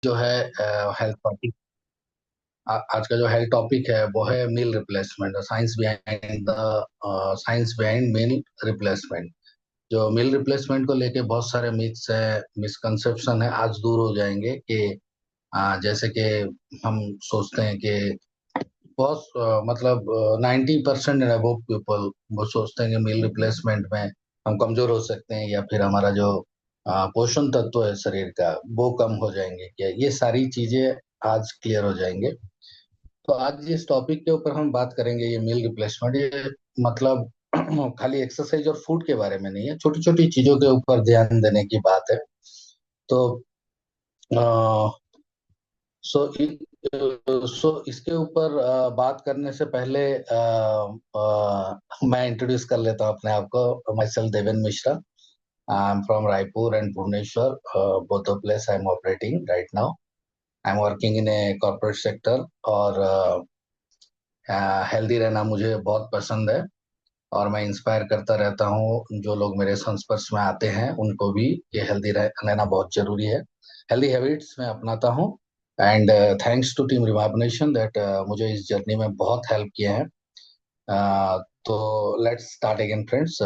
जो है health topic. आज का जो हेल्थ टॉपिक है वो है meal replacement, science behind meal replacement. जो मील रिप्लेसमेंट को लेके बहुत सारे मिथ्स है, मिसकंसेप्शन है, आज दूर हो जाएंगे कि जैसे कि हम सोचते हैं कि बहुत मतलब 90% अबव पीपल वो सोचते हैं कि मील रिप्लेसमेंट में हम कमजोर हो सकते हैं या फिर हमारा जो पोषण तत्व है शरीर का वो कम हो जाएंगे। क्या ये सारी चीजें आज क्लियर हो जाएंगे। तो आज इस टॉपिक के ऊपर हम बात करेंगे। ये मील रिप्लेसमेंट ये मतलब खाली एक्सरसाइज और फूड के बारे में नहीं है, छोटी छोटी चीजों के ऊपर ध्यान देने की बात है। तो सो इसके ऊपर बात करने से पहले मैं इंट्रोड्यूस कर लेता हूँ अपने आप को। Myself Deven Mishra. I am from Raipur and Bhubaneswar, both the place I am operating right now. I am working in a corporate sector. और हेल्दी रहना मुझे बहुत पसंद है और मैं इंस्पायर करता रहता हूँ जो लोग मेरे संस्पर्श में आते हैं उनको भी। ये हेल्दी रहना बहुत जरूरी है। हेल्दी हैबिट्स मैं अपनाता हूँ। And thanks to team revive nation that मुझे इस जर्नी में बहुत हेल्प किए हैं। तो लेट्स स्टार्ट अगेन फ्रेंड्स।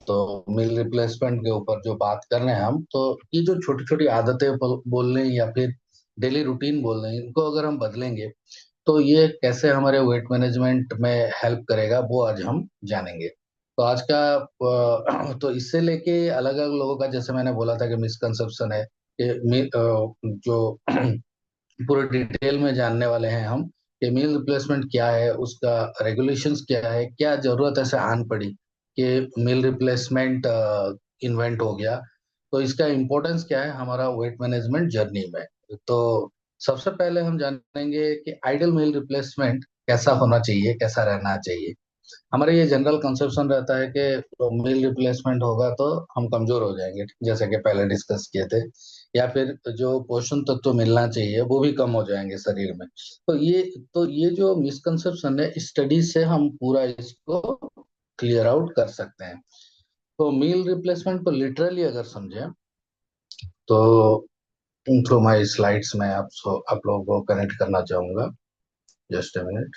तो मील रिप्लेसमेंट के ऊपर जो बात कर रहे हैं हम, तो ये जो छोटी छोटी आदतें बोल रहे हैं या फिर डेली रूटीन बोल रहे हैं, इनको अगर हम बदलेंगे तो ये कैसे हमारे वेट मैनेजमेंट में हेल्प करेगा वो आज हम जानेंगे। तो आज का तो इससे लेके अलग अलग लोगों का, जैसे मैंने बोला था कि मिसकंसेप्शन है कि जो पूरे डिटेल में जानने वाले हैं हम कि मील रिप्लेसमेंट क्या है, उसका रेगुलेशंस क्या है, क्या जरूरत ऐसे आन पड़ी कि मील रिप्लेसमेंट इन्वेंट हो गया। तो इसका इम्पोर्टेंस क्या है हमारा वेट मैनेजमेंट जर्नी में। तो सबसे पहले हम जानेंगे कि आइडियल मील रिप्लेसमेंट कैसा होना चाहिए, कैसा रहना चाहिए। हमारा ये जनरल कंसेप्शन रहता है कि मील रिप्लेसमेंट होगा तो हम कमजोर हो जाएंगे, जैसे कि पहले डिस्कस किए थे, या फिर जो पोषण तत्व मिलना चाहिए वो भी कम हो जाएंगे शरीर में। तो ये जो मिसकंसेप्शन है, स्टडी से हम पूरा इसको क्लियर आउट कर सकते हैं। तो मील रिप्लेसमेंट को लिटरली अगर समझें तो थ्रू माय स्लाइड्स में आप लोगों को कनेक्ट करना चाहूंगा। Just a minute.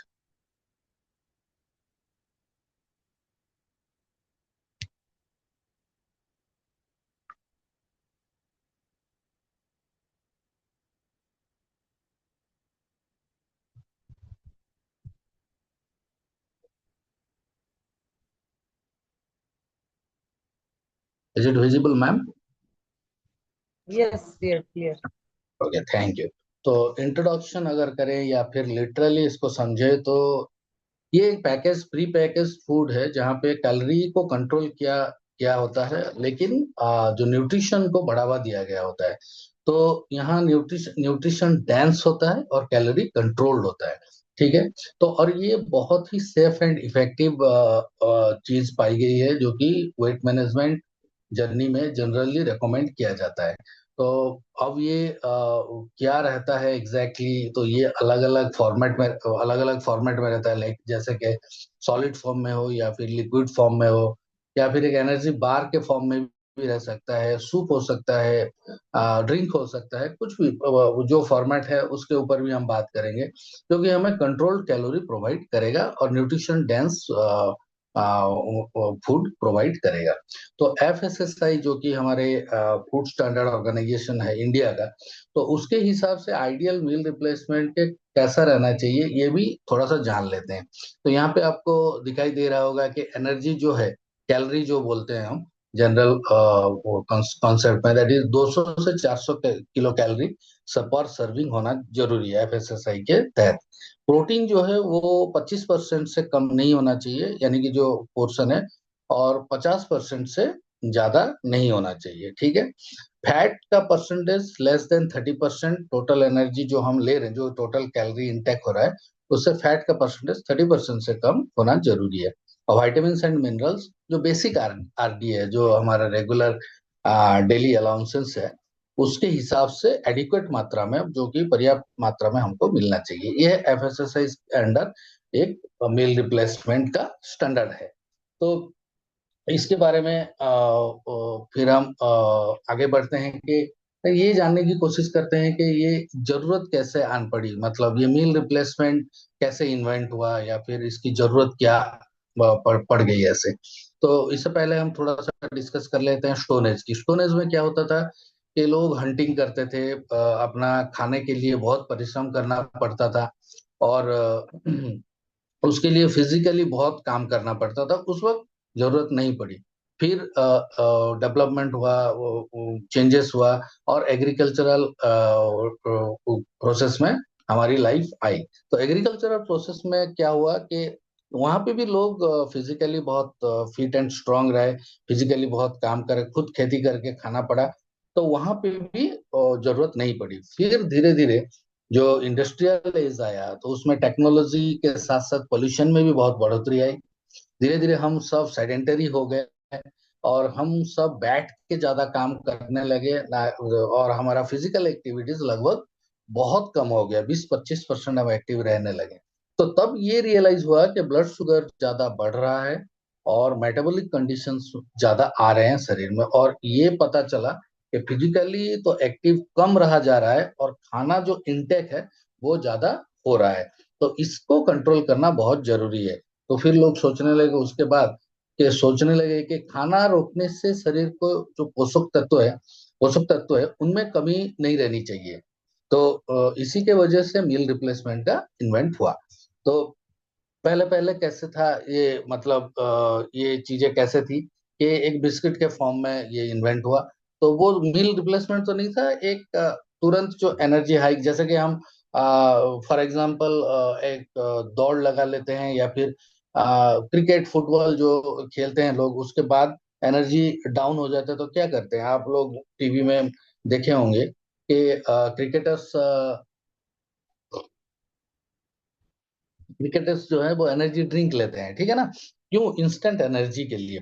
Is it visible ma'am? Yes, clear, clear. Okay, thank you. तो इंट्रोडक्शन अगर करें या फिर लिटरली इसको समझे तो ये एक पैकेज, प्री पैकेज फूड है जहाँ पे कैलोरी को कंट्रोल किया किया होता है, लेकिन जो न्यूट्रिशन को बढ़ावा दिया गया होता है। तो यहाँ न्यूट्रिशन न्यूट्रिशन डेंस होता है और कैलोरी कंट्रोल्ड होता है। ठीक है। तो और ये बहुत ही सेफ एंड इफेक्टिव चीज पाई गई है जो कि वेट मैनेजमेंट जर्नी में जनरली रेकमेंड किया जाता है। तो अब ये क्या रहता है एग्जैक्टली exactly, तो ये अलग अलग फॉर्मेट में रहता है, लाइक जैसे कि सॉलिड फॉर्म में हो या फिर लिक्विड फॉर्म में हो या फिर एक एनर्जी बार के फॉर्म में भी रह सकता है, सूप हो सकता है, ड्रिंक हो सकता है, कुछ भी जो फॉर्मेट है उसके ऊपर भी हम बात करेंगे, क्योंकि हमें कंट्रोल्ड कैलोरी प्रोवाइड करेगा और न्यूट्रिशन डेंस फूड प्रोवाइड करेगा। तो FSSAI जो कि हमारे फूड स्टैंडर्ड ऑर्गेनाइजेशन है इंडिया का, तो उसके हिसाब से आइडियल मील रिप्लेसमेंट के कैसा रहना चाहिए ये भी थोड़ा सा जान लेते हैं। तो यहाँ पे आपको दिखाई दे रहा होगा कि एनर्जी जो है, कैलोरी जो बोलते हैं हम जनरल कॉन्सेप्ट में, दैट इज 200 से 400 किलो कैलोरी पर सर्विंग होना जरूरी है FSSAI के तहत। प्रोटीन जो है वो 25% से कम नहीं होना चाहिए, यानी कि जो पोर्शन है, और 50% से ज्यादा नहीं होना चाहिए। ठीक है। फैट का percentage less than 30%। Total energy जो हम ले रहे हैं, जो टोटल कैलोरी इंटेक हो रहा है, उससे फैट का परसेंटेज 30% से कम होना जरूरी है। और वाइटामिन एंड मिनरल्स जो बेसिक RD है, जो हमारा रेगुलर डेली अलाउंसेस है, उसके हिसाब से एडिक्वेट मात्रा में, जो कि पर्याप्त मात्रा में हमको मिलना चाहिए। यह FSSAI के अंडर एक मील रिप्लेसमेंट का स्टैंडर्ड है। तो इसके बारे में फिर हम आगे बढ़ते हैं कि ये जानने की कोशिश करते हैं कि ये जरूरत कैसे आन पड़ी, मतलब ये मील रिप्लेसमेंट कैसे इन्वेंट हुआ, या फिर इसकी जरूरत क्या पड़ गई ऐसे। तो इससे पहले हम थोड़ा सा डिस्कस कर लेते हैं स्टोन एज की। स्टोन एज में क्या होता था कि लोग हंटिंग करते थे, अपना खाने के लिए बहुत परिश्रम करना पड़ता था, और उसके लिए फिजिकली बहुत काम करना पड़ता था। उस वक्त जरूरत नहीं पड़ी। फिर डेवलपमेंट हुआ, चेंजेस हुआ, और एग्रीकल्चरल प्रोसेस में हमारी लाइफ आई। तो एग्रीकल्चरल प्रोसेस में क्या हुआ कि वहां पे भी लोग फिजिकली बहुत फिट एंड स्ट्रांग रहे, फिजिकली बहुत काम करे, खुद खेती करके खाना पड़ा। तो वहां पे भी जरूरत नहीं पड़ी। फिर धीरे धीरे जो इंडस्ट्रियल एज आया, तो उसमें टेक्नोलॉजी के साथ साथ पोल्यूशन में भी बहुत बढ़ोतरी आई। धीरे धीरे हम सब सेडेंटरी हो गए, और हम सब बैठ के ज्यादा काम करने लगे और हमारा फिजिकल एक्टिविटीज लगभग बहुत कम हो गया, 20-25% हम एक्टिव रहने लगे। तो तब ये रियलाइज हुआ कि ब्लड शुगर ज्यादा बढ़ रहा है, और मेटाबॉलिक कंडीशंस ज्यादा आ रहे हैं शरीर में, और ये पता चला कि फिजिकली तो एक्टिव कम रहा जा रहा है, और खाना जो इनटेक है वो ज्यादा हो रहा है। तो इसको कंट्रोल करना बहुत जरूरी है। तो फिर लोग सोचने लगे उसके बाद, कि सोचने लगे कि खाना रोकने से शरीर को जो पोषक तत्व है उनमें कमी नहीं रहनी चाहिए। तो इसी के वजह से मील रिप्लेसमेंट का इन्वेंट हुआ। तो पहले पहले कैसे था ये, मतलब ये चीजें कैसे थी कि एक बिस्किट के फॉर्म में ये इन्वेंट हुआ। तो वो मील रिप्लेसमेंट तो नहीं था, एक तुरंत जो एनर्जी हाइक, जैसे कि हम फॉर एग्जांपल एक दौड़ लगा लेते हैं, या फिर क्रिकेट फुटबॉल जो खेलते हैं लोग, उसके बाद एनर्जी डाउन हो जाता है तो क्या करते हैं, आप लोग टीवी में देखे होंगे कि क्रिकेटर्स क्रिकेटर्स जो है वो एनर्जी ड्रिंक लेते हैं, ठीक है ना। क्यों? इंस्टेंट एनर्जी के लिए।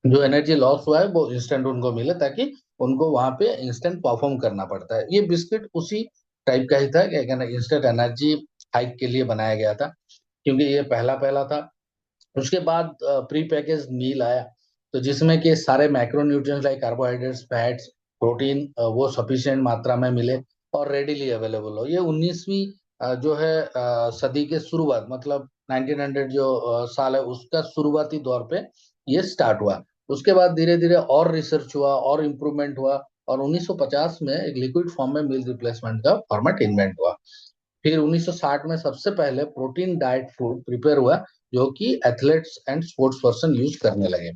जो एनर्जी लॉस हुआ है वो इंस्टेंट उनको मिले, ताकि उनको वहां पे इंस्टेंट परफॉर्म करना पड़ता है। ये बिस्किट उसी टाइप का ही था कि इंस्टेंट एनर्जी हाइक के लिए बनाया गया था, क्योंकि ये पहला पहला था। उसके बाद प्री पैकेज मील आया, तो जिसमें कि सारे macronutrients like carbohydrates, fats, protein वो सफिशिएंट मात्रा में मिले और रेडिली अवेलेबल हो। ये 19वीं जो है सदी के शुरुआत, मतलब 1900 जो साल है उसका शुरुआती दौर पे ये स्टार्ट हुआ। उसके बाद धीरे धीरे और रिसर्च हुआ और इम्प्रूवमेंट हुआ, और 1950 में एक लिक्विड फॉर्म में मील रिप्लेसमेंट का फॉर्मेट इन्वेंट हुआ। फिर 1960 में सबसे पहले प्रोटीन डाइट फूड प्रिपेयर हुआ, जो कि athletes and sports person use करने लगे।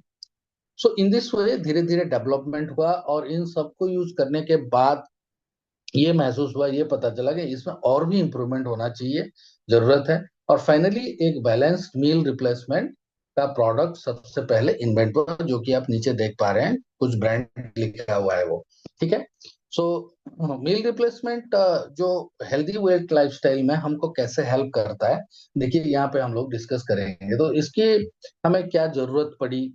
सो इन दिस वे धीरे धीरे डेवलपमेंट हुआ, और इन सबको यूज करने के बाद ये महसूस हुआ, ये पता चला कि इसमें और भी इम्प्रूवमेंट होना चाहिए, जरूरत है। और फाइनली एक बैलेंस्ड मील रिप्लेसमेंट का प्रोडक्ट सबसे पहले इन्वेंट हुआ, जो कि आप नीचे देख पा रहे हैं, कुछ ब्रांड लिखा हुआ है वो, ठीक है। सो मील रिप्लेसमेंट जो हेल्दी वेट लाइफस्टाइल में हमको कैसे हेल्प करता है, देखिए यहाँ पे हम लोग डिस्कस करेंगे। तो इसकी हमें क्या जरूरत पड़ी,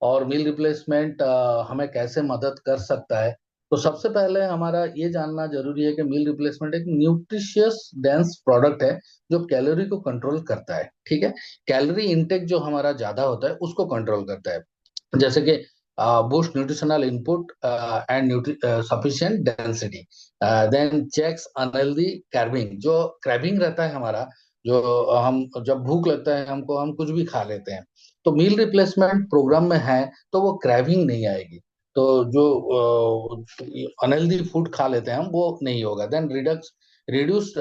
और मील रिप्लेसमेंट हमें कैसे मदद कर सकता है। तो सबसे पहले हमारा ये जानना जरूरी है कि मील रिप्लेसमेंट एक न्यूट्रिशियस डेंस प्रोडक्ट है, जो कैलोरी को कंट्रोल करता है, ठीक है। कैलोरी इंटेक जो हमारा ज्यादा होता है उसको कंट्रोल करता है, जैसे कि boost nutritional input and sufficient density, then checks unhealthy craving, जो क्रैबिंग रहता है हमारा, जो हम जब भूख लगता है हमको, हम कुछ भी खा लेते हैं। तो मील रिप्लेसमेंट प्रोग्राम में है तो वो क्रैविंग नहीं आएगी। तो जो अनहेल्दी फूड खा लेते हैं हम, वो नहीं होगा। Then reduce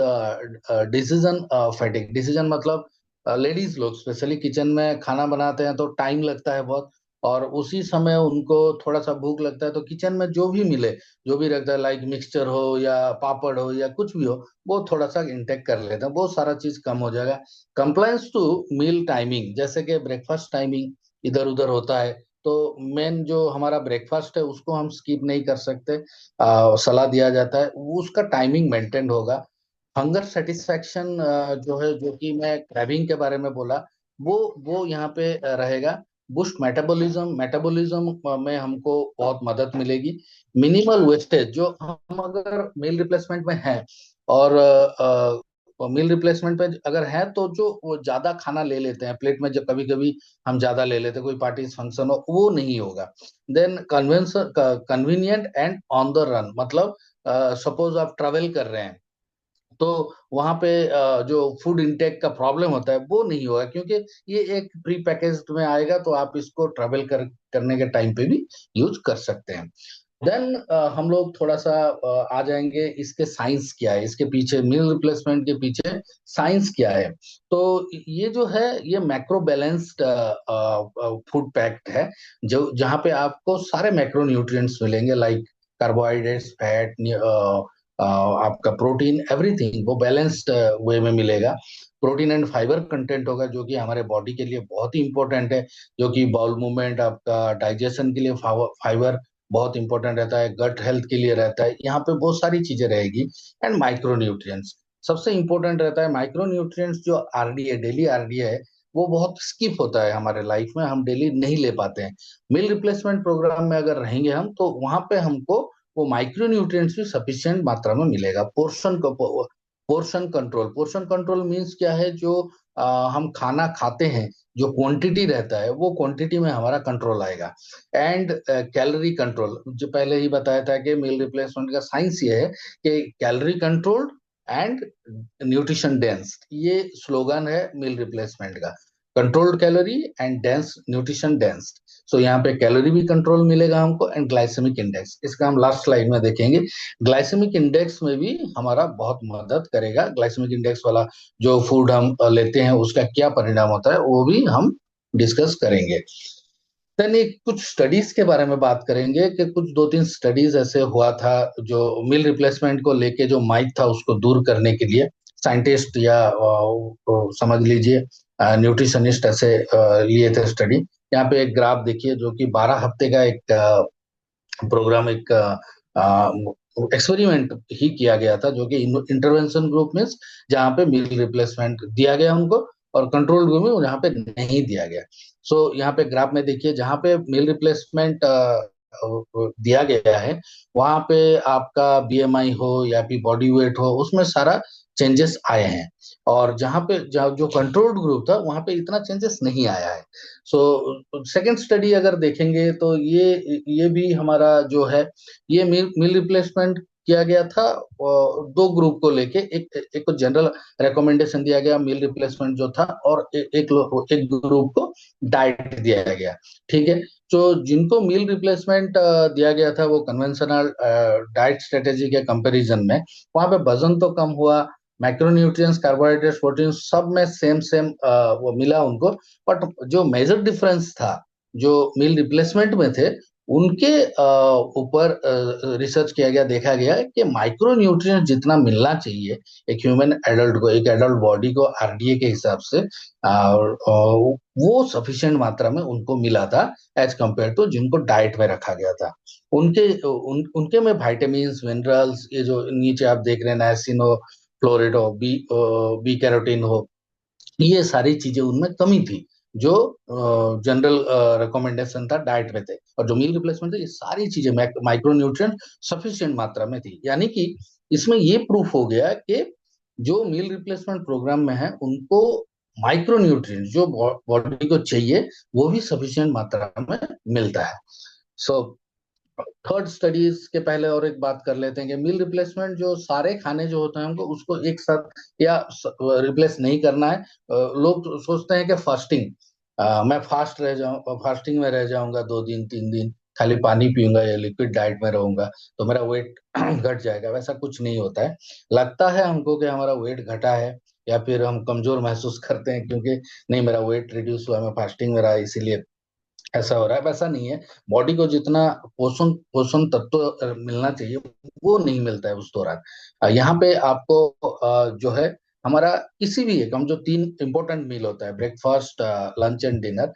decision fatigue. Decision मतलब लेडीज लोग स्पेशली किचन में खाना बनाते हैं तो टाइम लगता है बहुत, और उसी समय उनको थोड़ा सा भूख लगता है, तो किचन में जो भी मिले, जो भी रखता है, लाइक मिक्सचर हो या पापड़ हो या कुछ भी हो, वो थोड़ा सा इंटेक कर लेते हैं, वो सारा चीज कम हो जाएगा। कंप्लायंस टू मील टाइमिंग, जैसे कि ब्रेकफास्ट टाइमिंग इधर उधर होता है, तो मेन जो हमारा ब्रेकफास्ट है उसको हम स्किप नहीं कर सकते, सलाह दिया जाता है उसका टाइमिंग मेंटेन होगा। हंगर सेटिस्फैक्शन जो है, जो कि मैं क्रैबिंग के बारे में बोला, वो यहाँ पे रहेगा। बुस्ट मेटाबॉलिज्म, मेटाबॉलिज्म में हमको बहुत मदद मिलेगी। मिनिमल वेस्टेज, जो हम अगर मील रिप्लेसमेंट में है, और मील रिप्लेसमेंट पे अगर है, तो जो वो ज्यादा खाना ले लेते हैं प्लेट में, जब कभी कभी हम ज्यादा ले लेते हैं, कोई पार्टी फंक्शन हो, वो नहीं होगा। Then convenience convenient and on the run, मतलब सपोज आप ट्रैवल कर रहे हैं, तो वहां पे जो फूड इंटेक का प्रॉब्लम होता है वो नहीं होगा, क्योंकि ये एक प्री पैकेज्ड में आएगा, तो आप इसको ट्रैवल करने के टाइम पे भी यूज कर सकते हैं। देन हम लोग थोड़ा सा आ जाएंगे इसके साइंस क्या है, इसके पीछे मील रिप्लेसमेंट के पीछे साइंस क्या है। तो ये जो है ये मैक्रो बैलेंस्ड फूड पैक्ट है, जो जहाँ पे आपको सारे मैक्रो न्यूट्रिएंट्स मिलेंगे, लाइक कार्बोहाइड्रेट्स, फैट, आपका प्रोटीन, एवरीथिंग वो बैलेंस्ड वे में मिलेगा। प्रोटीन एंड फाइबर कंटेंट होगा जो कि हमारे बॉडी के लिए बहुत ही इंपॉर्टेंट है, जो कि बाउल मूवमेंट, आपका डाइजेशन के लिए फाइबर बहुत इंपॉर्टेंट रहता है, गट हेल्थ के लिए रहता है, यहाँ पे बहुत सारी चीजें रहेगी। एंड माइक्रो न्यूट्रिएंट्स सबसे इंपॉर्टेंट रहता है। माइक्रो न्यूट्रिएंट्स जो आरडीए, डेली आरडीए है, वो बहुत स्किप होता है हमारे लाइफ में, हम डेली नहीं ले पाते हैं। मील रिप्लेसमेंट प्रोग्राम में अगर रहेंगे हम, तो वहां पे हमको वो माइक्रो न्यूट्रिएंट्स भी सफिशिएंट मात्रा में मिलेगा। पोर्शन कंट्रोल मीन्स क्या है, जो हम खाना खाते हैं, जो क्वांटिटी रहता है वो क्वांटिटी में हमारा कंट्रोल आएगा। एंड कैलोरी कंट्रोल, जो पहले ही बताया था कि मील रिप्लेसमेंट का साइंस ये है कि calorie controlled and nutrition dense, ये स्लोगन है मील रिप्लेसमेंट का। Controlled calorie and dense, nutrition dense. So यहाँ पे कैलोरी भी कंट्रोल मिलेगा हमको, एंड ग्लाइसेमिक इंडेक्स, इसका हम लास्ट स्लाइड में देखेंगे। ग्लाइसेमिक इंडेक्स में भी हमारा बहुत मदद करेगा। ग्लाइसेमिक इंडेक्स वाला जो फूड हम लेते हैं उसका क्या परिणाम होता है वो भी हम डिस्कस करेंगे। देन एक कुछ स्टडीज के बारे में बात करेंगे कि कुछ दो तीन स्टडीज ऐसे हुआ था, जो मील रिप्लेसमेंट को लेके जो माइथ था उसको दूर करने के लिए साइंटिस्ट या समझ लीजिए न्यूट्रिशनिस्ट ऐसे लिए थे स्टडी। यहाँ पे एक ग्राफ देखिए, जो कि 12 हफ्ते का एक प्रोग्राम, एक एक्सपेरिमेंट ही किया गया था, जो कि इंटरवेंशन ग्रुप में, जहाँ पे मील रिप्लेसमेंट दिया गया उनको, और कंट्रोल ग्रुप में जहाँ पे नहीं दिया गया। सो यहाँ पे ग्राफ में देखिए, जहाँ पे मील रिप्लेसमेंट दिया गया है, वहां पे आपका बीएमआई हो या फिर बॉडी वेट हो, उसमें सारा चेंजेस आए हैं। और जहाँ पे जो कंट्रोल्ड ग्रुप था वहां पे इतना चेंजेस नहीं आया है। सो सेकेंड स्टडी अगर देखेंगे, तो ये भी हमारा जो है, ये मील रिप्लेसमेंट किया गया था दो ग्रुप को लेके। एक को जनरल रिकमेंडेशन दिया गया मील रिप्लेसमेंट जो था, और एक ग्रुप को डाइट दिया गया। ठीक है। तो जिनको मील रिप्लेसमेंट दिया गया था, वो कन्वेंशनल डाइट स्ट्रेटेजी के कंपैरिजन में, वहां पे वजन तो कम हुआ, मैक्रोन्यूट्रिएंट्स, कार्बोहाइड्रेट्स, प्रोटीन सब में सेम सेम वो मिला उनको। बट जो मेजर डिफरेंस था, जो मील रिप्लेसमेंट में थे, उनके ऊपर रिसर्च किया गया, देखा गया कि माइक्रो न्यूट्रिएंट जितना मिलना चाहिए एक ह्यूमन एडल्ट को, एक एडल्ट बॉडी को आरडीए के हिसाब से, और वो सफिशिएंट मात्रा में उनको मिला था, एज कंपेयर टू जिनको डाइट में रखा गया था। उनके में विटामिन्स, मिनरल्स, ये जो नीचे आप देख रहे हैं, नायसिन हो, फ्लोराइड हो, बी कैरोटीन हो, ये सारी चीजें उनमें कमी थी, जो जनरल रिकमेंडेशन था डाइट में थे। और जो मील रिप्लेसमेंट थे, ये सारी चीजें माइक्रो न्यूट्रिएंट सफिशिएंट मात्रा में थी। यानी कि इसमें ये प्रूफ हो गया कि जो मील रिप्लेसमेंट प्रोग्राम में है, उनको माइक्रो न्यूट्रिएंट जो बॉडी को चाहिए, वो भी सफिशिएंट मात्रा में मिलता है। सो थर्ड स्टडीज के पहले और एक बात कर लेते हैं कि मील रिप्लेसमेंट, जो सारे खाने जो होते हैं हमको उसको एक साथ या रिप्लेस नहीं करना है। लोग सोचते हैं कि फास्टिंग, मैं फास्टिंग में रह जाऊंगा 2 दिन 3 दिन, खाली पानी पीऊंगा या लिक्विड डाइट में रहूंगा तो मेरा वेट घट जाएगा। वैसा कुछ नहीं होता है। लगता है हमको कि हमारा वेट घटा है, या फिर हम कमजोर महसूस करते हैं क्योंकि नहीं, मेरा वेट रिड्यूस हुआ, मैं फास्टिंग में रहा इसीलिए ऐसा हो रहा है। वैसा नहीं है। बॉडी को जितना पोषण पोषण तत्व मिलना चाहिए, वो नहीं मिलता है उस दौरान। यहाँ पे आपको जो है, हमारा किसी भी एक, हम जो 3 इंपॉर्टेंट मील होता है, ब्रेकफास्ट, लंच एंड डिनर,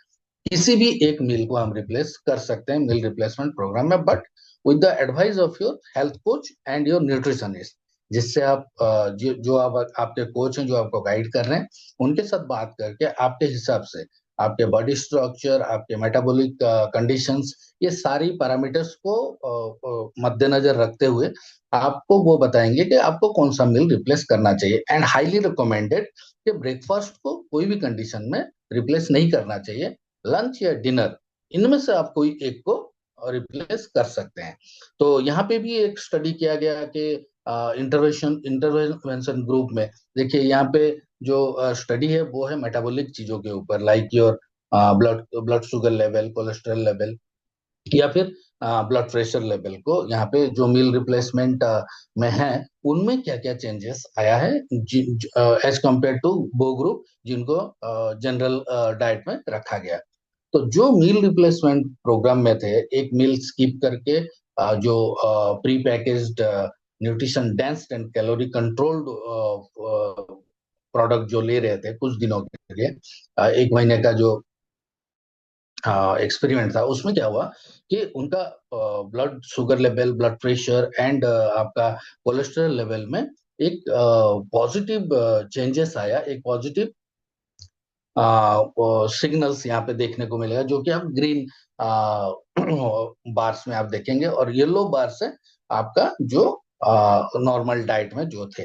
किसी भी एक मील को हम रिप्लेस कर सकते हैं मील रिप्लेसमेंट प्रोग्राम में, but with the advice of your health coach and your nutritionist, जिससे आप जो आप आपके कोच हैं, जो आपको गाइड कर रहे हैं, उनके साथ बात करके आपके हिसाब से, आपके बॉडी स्ट्रक्चर, आपके मेटाबॉलिक कंडीशंस, ये सारी पैरामीटर्स को मद्देनजर रखते हुए आपको वो बताएंगे कि आपको कौन सा मील रिप्लेस करना चाहिए। एंड हाईली रिकमेंडेड कि ब्रेकफास्ट को कोई भी कंडीशन में रिप्लेस नहीं करना चाहिए। लंच या डिनर, इनमें से आप कोई एक को रिप्लेस कर सकते हैं। तो यहाँ पे भी एक स्टडी किया गया कि इंटरवेंशन ग्रुप में, देखिए यहाँ पे जो स्टडी है वो है मेटाबॉलिक चीजों के ऊपर, like your blood blood sugar level, cholesterol level, या फिर ब्लड प्रेशर लेवल को यहाँ पे जो मील रिप्लेसमेंट में है उनमें क्या क्या चेंजेस आया है एज कंपेयर टू वो ग्रुप जिनको जनरल डाइट में रखा गया। तो जो मील रिप्लेसमेंट प्रोग्राम में थे, एक मील स्किप करके जो pre packaged nutrition dense and calorie controlled product जो ले रहे थे कुछ दिनों के लिए, एक महीने का जो एक्सपेरिमेंट था, उसमें क्या हुआ कि उनका blood sugar level, blood pressure and आपका कोलेस्ट्रॉल लेवल में एक पॉजिटिव चेंजेस आया, एक पॉजिटिव सिग्नल्स यहाँ पे देखने को मिलेगा, जो कि आप ग्रीन बार्स में आप देखेंगे, और येलो बार से आपका जो नॉर्मल डाइट में जो थे।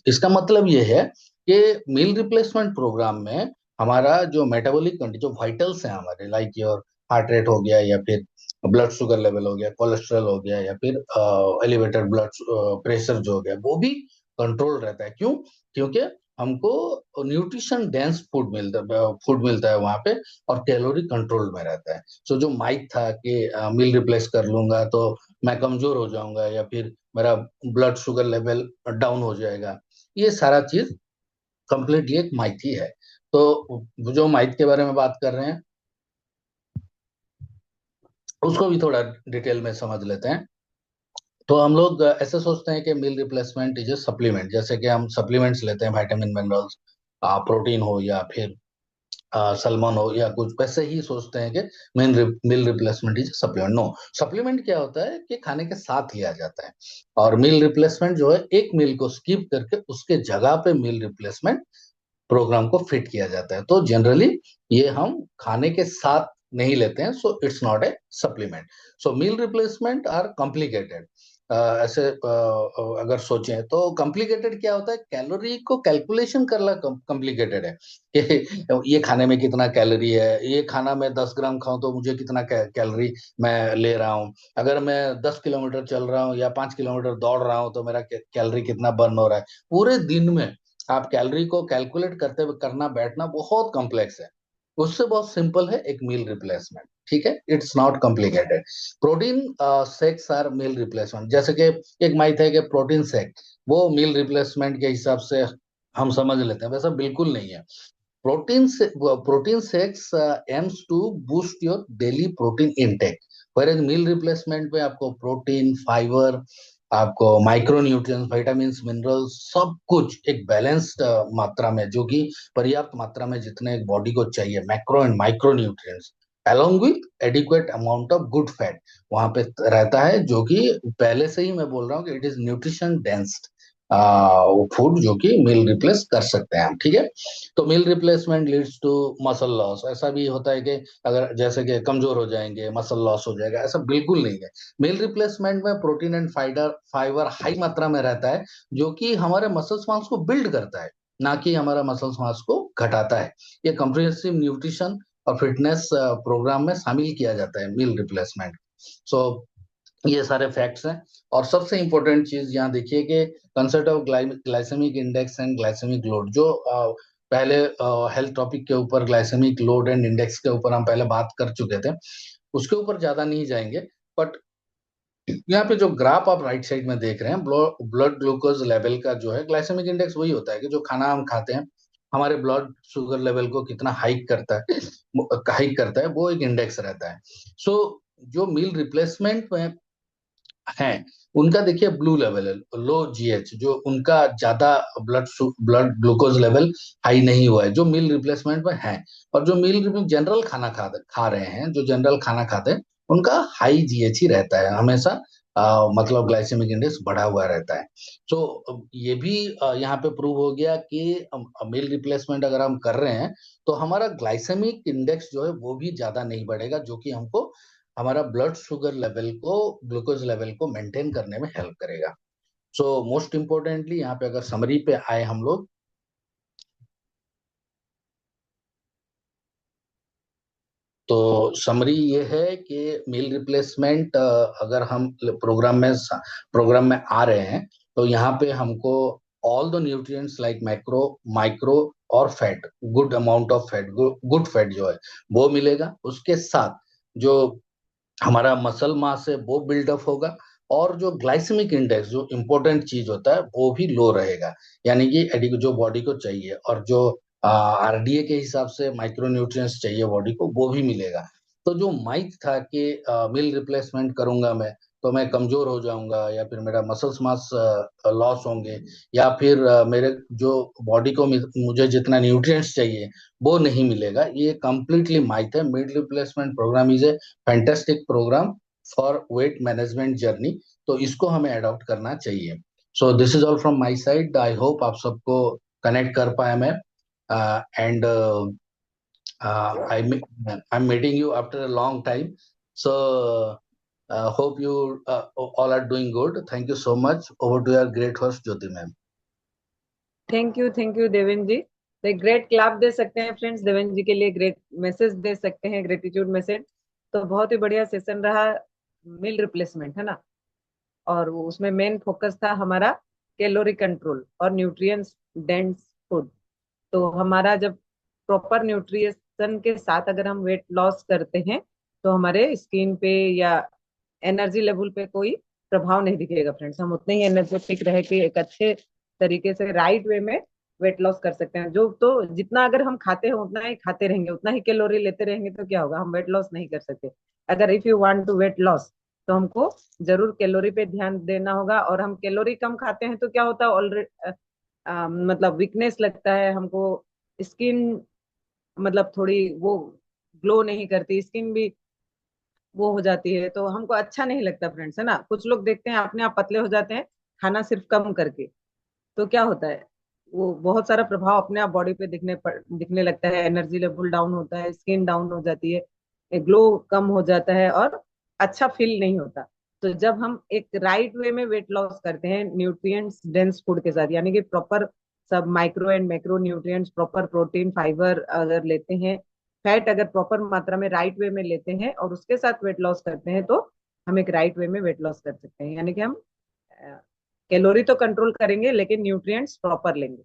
इसका मतलब ये है कि मील रिप्लेसमेंट प्रोग्राम में हमारा जो मेटाबॉलिक कंडीशन, जो वाइटल्स हैं हमारे, लाइक योर हार्ट रेट हो गया, या फिर ब्लड शुगर लेवल हो गया, कोलेस्ट्रॉल हो गया, या फिर एलिवेटेड ब्लड प्रेशर जो हो गया, वो भी कंट्रोल रहता है। क्यों? क्योंकि हमको न्यूट्रिशन डेंस फूड मिलता है वहां पे, और कैलोरी कंट्रोल में रहता है। सो जो माइक था कि मील रिप्लेस कर लूंगा तो मैं कमजोर हो जाऊंगा, या फिर मेरा ब्लड शुगर लेवल डाउन हो जाएगा, ये सारा चीज कंप्लीटली एक माइथ ही है। तो जो माइथ के बारे में बात कर रहे हैं उसको भी थोड़ा डिटेल में समझ लेते हैं। तो हम लोग ऐसे सोचते हैं कि meal replacement is a supplement, जैसे कि हम सप्लीमेंट्स लेते हैं, विटामिन मिनरल्स, प्रोटीन हो, या फिर सलमन हो, या कुछ वैसे ही सोचते हैं कि meal replacement is supplement. No, supplement क्या होता है कि खाने के साथ लिया जाता है, और मील रिप्लेसमेंट जो है एक मील को स्किप करके उसके जगह पे मील रिप्लेसमेंट प्रोग्राम को फिट किया जाता है। तो जनरली ये हम खाने के साथ नहीं लेते हैं, so it's not a supplement. So meal replacement are complicated. ऐसे अगर सोचें तो कॉम्प्लिकेटेड क्या होता है, कैलोरी को कैलकुलेशन करना कॉम्प्लिकेटेड है कि ये खाने में कितना कैलोरी है, ये खाना मैं 10 ग्राम खाऊं तो मुझे कितना कैलोरी मैं ले रहा हूँ, अगर मैं 10 किलोमीटर चल रहा हूँ या 5 किलोमीटर दौड़ रहा हूँ तो मेरा कैलोरी कितना बर्न हो रहा है पूरे दिन में। आप कैलोरी को कैलकुलेट करते हुए करना बैठना बहुत कॉम्प्लेक्स है। उससे बहुत सिंपल है एक मील रिप्लेसमेंट, ठीक है, it's not complicated. Protein shakes are meal replacement, जैसे कि एक माइथ है कि प्रोटीन शेक वो मील रिप्लेसमेंट के हिसाब से हम समझ लेते हैं, वैसा बिल्कुल नहीं है। Protein shakes aims to boost your daily protein intake, whereas meal replacement में आपको प्रोटीन, फाइबर, आपको माइक्रो न्यूट्रिएंट्स, विटामिन्स, मिनरल्स, सब कुछ एक बैलेंस्ड मात्रा में, जो कि पर्याप्त मात्रा में जितने एक बॉडी को चाहिए, macro and micro nutrients along with adequate amount of good fat वहां पे रहता है, जो कि पहले से ही मैं बोल रहा हूँ कि it is nutrition dense food, जो कि मील रिप्लेस कर सकते हैं हम, ठीक है। तो meal replacement leads to muscle loss, ऐसा भी होता है कि अगर जैसे कि कमजोर हो जाएंगे, मसल लॉस हो जाएगा, ऐसा बिल्कुल नहीं है। मील रिप्लेसमेंट में protein and fibre fibre high मात्रा में रहता है, जो कि हमारे मसल्स मास को बिल्ड करता है, ना कि हमारा मसल्स मास को घटाता है। ये कम्प्रिहेंसिव न्यूट्रिशन और फिटनेस प्रोग्राम में शामिल किया जाता है मील रिप्लेसमेंट। सो ये सारे फैक्ट्स हैं। और सबसे इंपॉर्टेंट चीज यहाँ देखिए कि concept of glycemic index and glycemic load, जो पहले हेल्थ टॉपिक के ऊपर ग्लाइसेमिक लोड एंड इंडेक्स के ऊपर हम पहले बात कर चुके थे, उसके ऊपर ज्यादा नहीं जाएंगे। बट यहाँ पे जो ग्राफ आप राइट साइड में देख रहे हैं, ब्लड ग्लूकोज लेवल का जो है ग्लाइसेमिक इंडेक्स, वही होता है कि जो खाना हम खाते हैं हमारे ब्लड शुगर लेवल को कितना हाइक करता है वो एक इंडेक्स रहता है। सो जो मील रिप्लेसमेंट में हैं उनका देखिए ब्लू लेवल है, लो जीएच, जो उनका ज्यादा blood blood glucose level high नहीं हुआ है, जो मील रिप्लेसमेंट में है। और जो मील जनरल खाना खा रहे हैं, जो जनरल खाना खाते हैं, उनका हाई जीएच ही रहता है हमेशा, मतलब ग्लाइसेमिक इंडेक्स बढ़ा हुआ रहता है। तो ये भी यहाँ पे प्रूव हो गया कि मील रिप्लेसमेंट अगर हम कर रहे हैं तो हमारा ग्लाइसेमिक इंडेक्स जो है वो भी ज्यादा नहीं बढ़ेगा, जो कि हमको हमारा ब्लड शुगर लेवल को, ग्लूकोज लेवल को मेंटेन करने में हेल्प करेगा। सो मोस्ट इम्पोर्टेंटली यहाँ पे अगर समरी पे आए हम लोग, तो समरी ये है कि मील रिप्लेसमेंट अगर हम प्रोग्राम में आ रहे हैं, तो यहाँ पे हमको all the nutrients like macro, micro और fat, good amount of fat, good fat जो है वो मिलेगा। उसके साथ जो हमारा मसल मास है वो बिल्डअप होगा, और जो ग्लाइसेमिक इंडेक्स जो इम्पोर्टेंट चीज होता है वो भी लो रहेगा, यानी कि जो बॉडी को चाहिए, और जो आरडीए के हिसाब से माइक्रो न्यूट्रिएंट्स चाहिए बॉडी को वो भी मिलेगा। तो जो माइथ था कि मील रिप्लेसमेंट करूंगा मैं तो मैं कमजोर हो जाऊंगा, या फिर मेरा मसल्स मास लॉस होंगे, या फिर मेरे जो बॉडी को मुझे जितना न्यूट्रिएंट्स चाहिए वो नहीं मिलेगा, ये कंप्लीटली माइथ है। Meal replacement program is a fantastic program for weight management journey, तो इसको हमें अडॉप्ट करना चाहिए। So this is all from my side. I hope आप सबको कनेक्ट कर पाया मैं, and I'm meeting you after a long time. So hope you all are doing good. Thank you so much. Over to your great host Jyoti ma'am. Thank you Devendra ji. तो एक great clap दे सकते हैं friends Devendra जी के लिए, great message दे सकते हैं, gratitude message. तो बहुत ही बढ़िया सेशन रहा। मील रिप्लेसमेंट है ना, और उसमें मेन फोकस था हमारा कैलोरी कंट्रोल और न्यूट्रिएंट्स डेंस फूड। तो हमारा जब प्रॉपर न्यूट्रिशन के साथ अगर हम वेट लॉस करते हैं तो हमारे स्किन पे या एनर्जी लेवल पे कोई प्रभाव नहीं दिखेगा फ्रेंड्स। हम उतने ही एनर्जेटिक रह के एक अच्छे तरीके से राइट वे में वेट लॉस कर सकते हैं। जो तो जितना अगर हम खाते हैं उतना ही खाते रहेंगे, उतना ही कैलोरी लेते रहेंगे तो क्या होगा, हम वेट लॉस नहीं कर सकते। अगर if you want to weight loss तो हमको जरूर कैलोरी पे ध्यान देना होगा। और हम कैलोरी कम खाते हैं तो क्या होता है, ऑलरेडी मतलब वीकनेस लगता है हमको, स्किन मतलब थोड़ी वो ग्लो नहीं करती, स्किन भी वो हो जाती है, तो हमको अच्छा नहीं लगता फ्रेंड्स, है ना। कुछ लोग देखते हैं अपने आप पतले हो जाते हैं खाना सिर्फ कम करके, तो क्या होता है, वो बहुत सारा प्रभाव अपने आप बॉडी पे दिखने लगता है। एनर्जी लेवल डाउन होता है, स्किन डाउन हो जाती है, ग्लो कम हो जाता है और अच्छा फील नहीं होता। तो जब हम एक राइट वे में वेट लॉस करते हैं न्यूट्रिएंट्स डेंस फूड के साथ, यानी कि प्रॉपर सब micro and macro nutrients, proper protein fibre अगर लेते हैं, फैट अगर प्रॉपर मात्रा में राइट वे में लेते हैं और उसके साथ वेट लॉस करते हैं, तो हम एक राइट वे में वेट लॉस कर सकते हैं। यानी कि हम कैलोरी तो कंट्रोल करेंगे लेकिन न्यूट्रिएंट्स प्रॉपर लेंगे।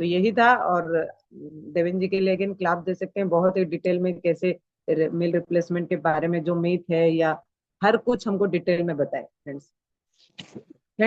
तो यही था। और देवेंद्र जी के लिए अगेन क्लाप दे सकते हैं, बहुत ही डिटेल में कैसे मील रिप्लेसमेंट के बारे में जो मीथ है या हर कुछ हमको डिटेल में बताए फ्रेंड्स।